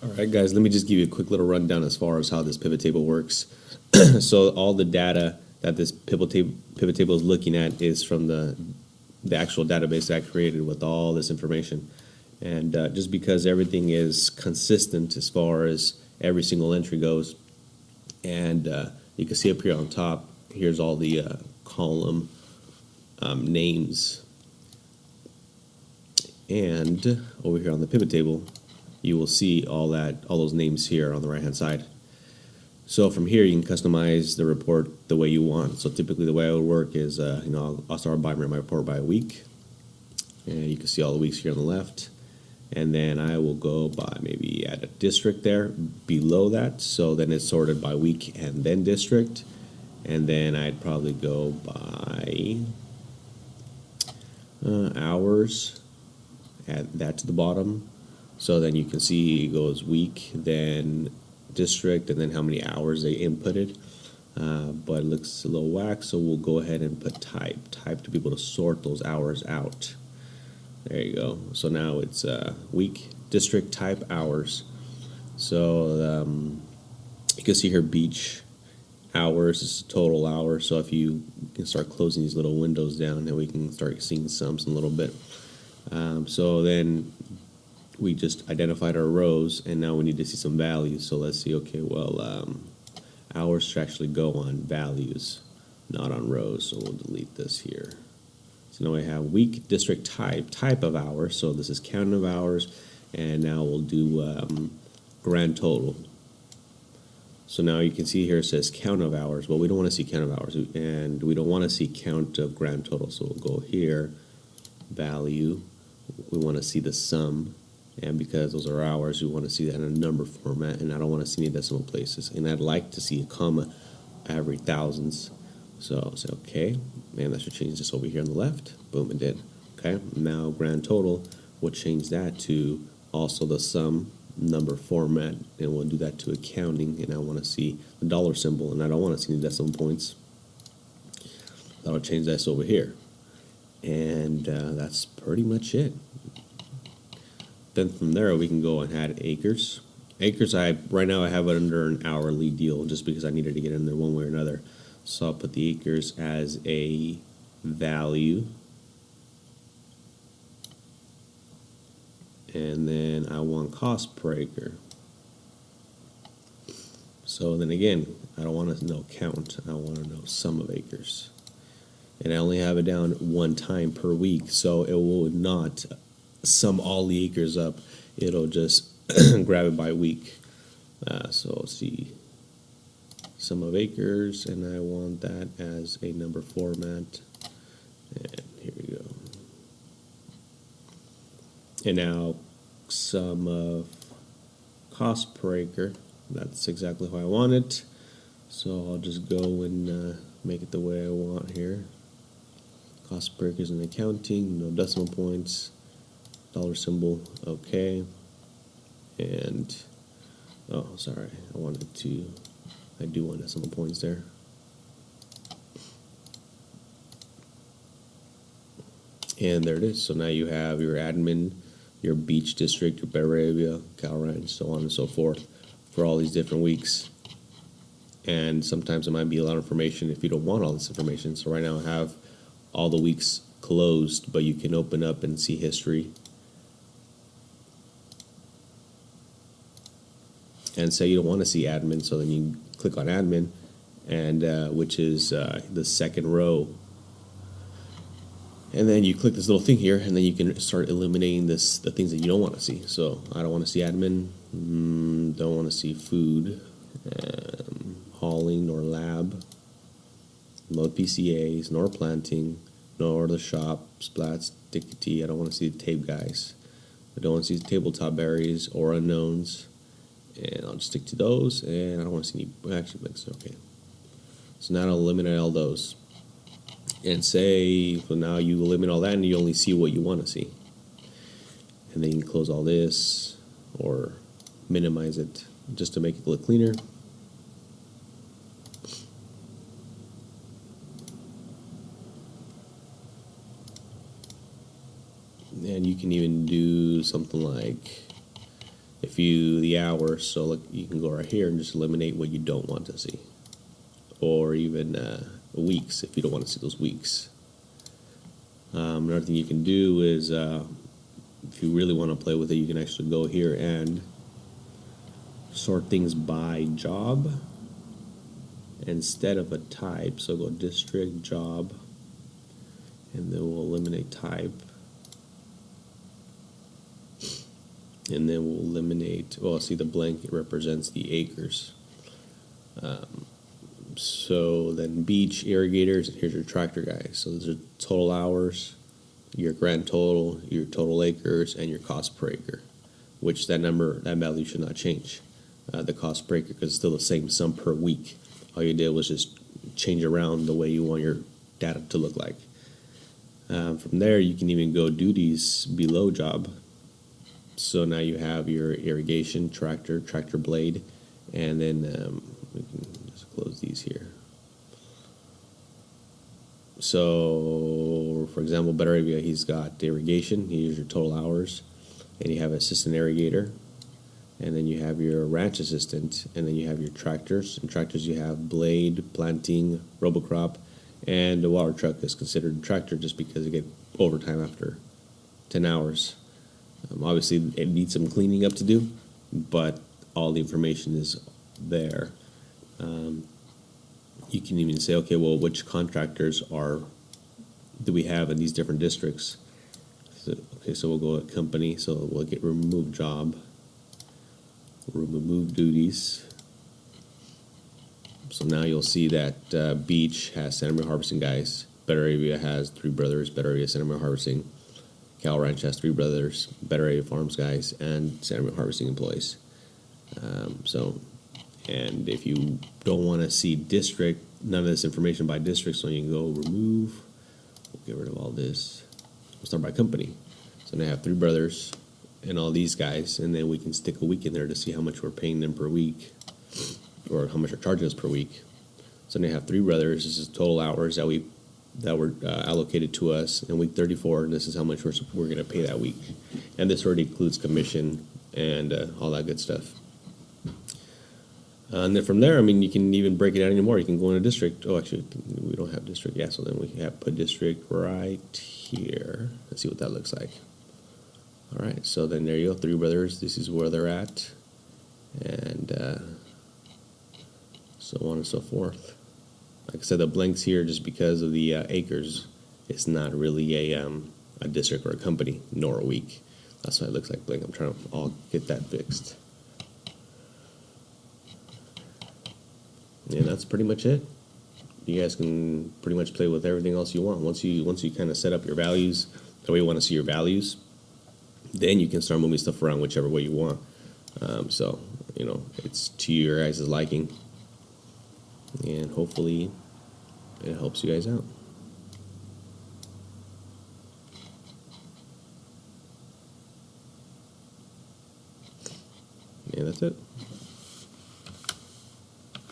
All right, guys, let me just give you a quick little rundown as far as how this pivot table works. So all the data that this pivot table is looking at is from the actual database that I created with all this information. And just because everything is consistent as far as every single entry goes, and you can see up here on top, here's all the column names. And over here on the pivot table, you will see all those names here on the right hand side. So from here you can customize the report the way you want. So typically the way I would work is I'll start by my report by week, and you can see all the weeks here on the left, and then I will go by maybe add a district there below that, so then it's sorted by week and then district, and then I'd probably go by hours, add that to the bottom. So then you can see it goes week, then district, and then how many hours they inputted. But it looks a little whack, so we'll go ahead and put type to be able to sort those hours out. There you go. So now it's week, district, type, hours. So you can see here beach hours is total hours. So if you can start closing these little windows down, then we can start seeing sums in a little bit. So then we just identified our rows, and now we need to see some values. So let's see, okay, well, hours should actually go on values, not on rows. So we'll delete this here. So now we have week, district, type of hours. So this is count of hours, and now we'll do grand total. So now you can see here it says count of hours. Well, we don't want to see count of hours, and we don't want to see count of grand total. So we'll go here, value. We want to see the sum. And because those are hours, we want to see that in a number format, and I don't want to see any decimal places. And I'd like to see a comma every thousands. So I'll say okay, and that should change this over here on the left. Boom, it did. Okay, now grand total, we'll change that to also the sum number format, and we'll do that to accounting. And I want to see the dollar symbol, and I don't want to see any decimal points. That'll change this over here, and that's pretty much it. Then from there we can go and add acres. Acres, right now I have it under an hourly deal just because I needed to get in there one way or another. So I'll put the acres as a value. And then I want cost per acre. So then again, I don't want to know count, I want to know sum of acres. And I only have it down one time per week, so it will not sum all the acres up. It'll just grab it by week. So let's see, sum of acres, and I want that as a number format. And here we go. And now sum of cost per acre. That's exactly how I want it. So I'll just go and make it the way I want here. Cost per acres in accounting, no decimal points. Dollar symbol, okay. And oh, sorry, I do want decimal points there. And there it is. So now you have your admin, your beach district, your Bay Area, Cal Ranch, so on and so forth, for all these different weeks. And sometimes it might be a lot of information if you don't want all this information. So right now I have all the weeks closed, but you can open up and see history. And say you don't want to see admin, so then you click on admin, and which is the second row. And then you click this little thing here, and then you can start eliminating the things that you don't want to see. So I don't want to see admin, don't want to see food, hauling nor lab, load PCAs, nor planting, nor the shop, splats, dickety. I don't want to see the tape guys. I don't want to see tabletop berries or unknowns. And I'll just stick to those, and I don't want to see any action links. Okay. So now I'll eliminate all those. And say, so now you eliminate all that, and you only see what you want to see. And then you can close all this, or minimize it, just to make it look cleaner. And you can even do something like the hours, so look, you can go right here and just eliminate what you don't want to see, or even weeks if you don't want to see those weeks. Another thing you can do is if you really want to play with it, you can actually go here and sort things by job instead of a type. So go district, job, and then we'll eliminate type. And then we'll eliminate, well, see the blank, it represents the acres. So then beach, irrigators, and here's your tractor guys. So those are total hours, your grand total, your total acres, and your cost per acre, which that value should not change. The cost per acre, because it's still the same sum per week. All you did was just change around the way you want your data to look like. From there, you can even go duties below job. So now you have your irrigation, tractor blade, and then we can just close these here. So, for example, Better Area, he's got irrigation. Here's your total hours, and you have assistant irrigator, and then you have your ranch assistant, and then you have your tractors. And tractors, you have blade, planting, robocrop, and the water truck is considered a tractor just because you get overtime after 10 hours. Obviously, it needs some cleaning up to do, but all the information is there. You can even say, okay, well, which contractors do we have in these different districts? So, okay, so we'll go at company, so we'll get remove job, remove duties. So now you'll see that Beach has Santa Maria Harvesting guys, Better Area has 3 brothers, Better Area Santa Maria Harvesting, Cal Ranch has 3 brothers, Better Area Farms guys, and Santa Maria Harvesting employees. And if you don't want to see district, none of this information by district, so you can go remove, we'll get rid of all this. We'll start by company. So now I have 3 brothers and all these guys, and then we can stick a week in there to see how much we're paying them per week, or how much they're charging us per week. So now I have 3 brothers. This is total hours that were allocated to us in week 34, and this is how much we're going to pay that week. And this already includes commission and all that good stuff. And then from there, I mean, you can even break it out anymore. You can go in a district. Oh, actually, we don't have district. Yeah, so then we have put district right here. Let's see what that looks like. All right, so then there you go, 3 brothers. This is where they're at, and so on and so forth. Like I said, the blanks here just because of the acres. It's not really a district or a company, nor a week. That's why it looks like blank. I'm trying to all get that fixed. And that's pretty much it. You guys can pretty much play with everything else you want. Once you kind of set up your values, the way you want to see your values, then you can start moving stuff around whichever way you want. So, you know, it's to your guys' liking. And hopefully it helps you guys out. And that's it.